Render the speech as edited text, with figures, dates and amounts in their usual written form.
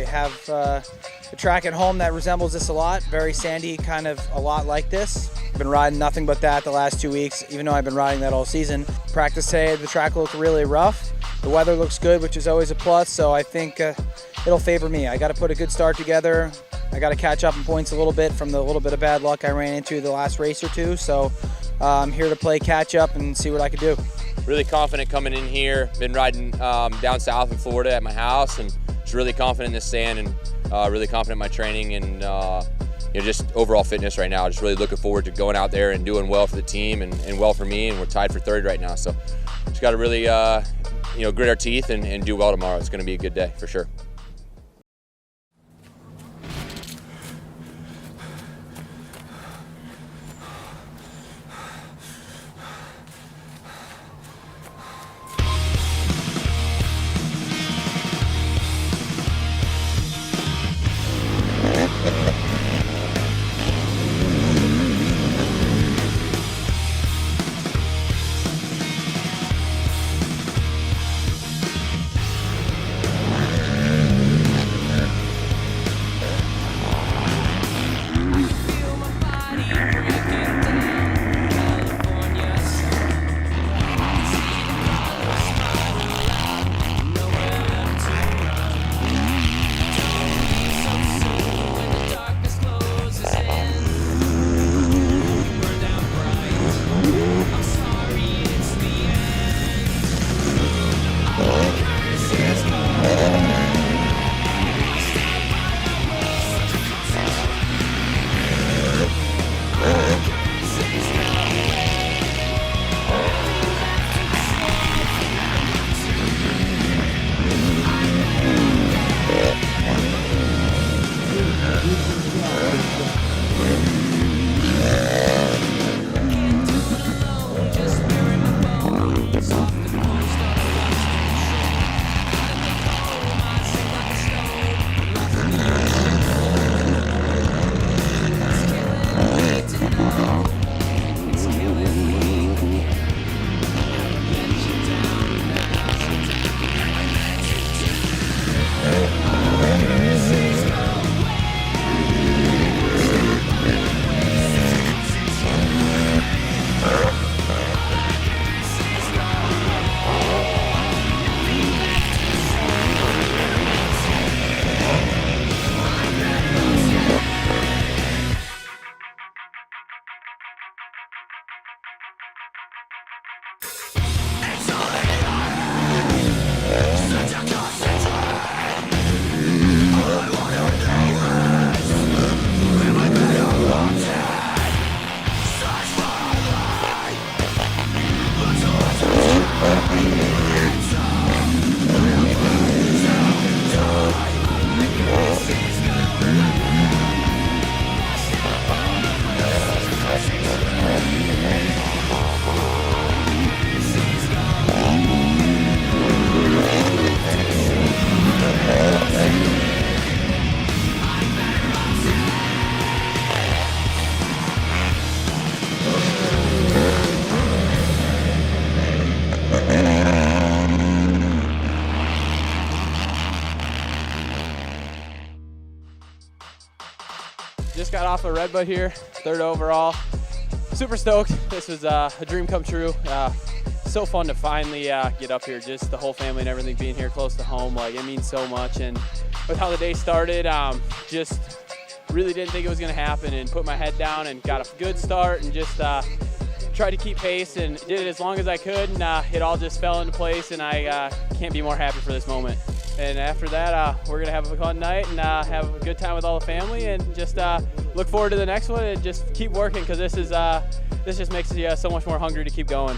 have a track at home that resembles this a lot, very sandy, kind of a lot like this. I've been riding nothing but that the last 2 weeks, even though I've been riding that all season. Practice today, the track looked really rough. The weather looks good, which is always a plus, so I think it'll favor me. I got to put a good start together. I got to catch up in points a little bit from the little bit of bad luck I ran into the last race or two, so I'm here to play catch up and see what I can do. Really confident coming in here. Been riding down south in Florida at my house, and just really confident in this sand, and really confident in my training, and just overall fitness right now. Just really looking forward to going out there and doing well for the team and well for me, and we're tied for third right now. So just got to really grit our teeth and do well tomorrow. It's going to be a good day for sure. Just got off of RedBud here, third overall. Super stoked. This was a dream come true. So fun to finally get up here. Just the whole family and everything being here close to home. Like, it means so much. And with how the day started, just really didn't think it was going to happen, and put my head down and got a good start and just tried to keep pace and did it as long as I could. And it all just fell into place, and I can't be more happy for this moment. And after that, we're gonna have a fun night and have a good time with all the family, and just look forward to the next one and just keep working, because this just makes you so much more hungry to keep going.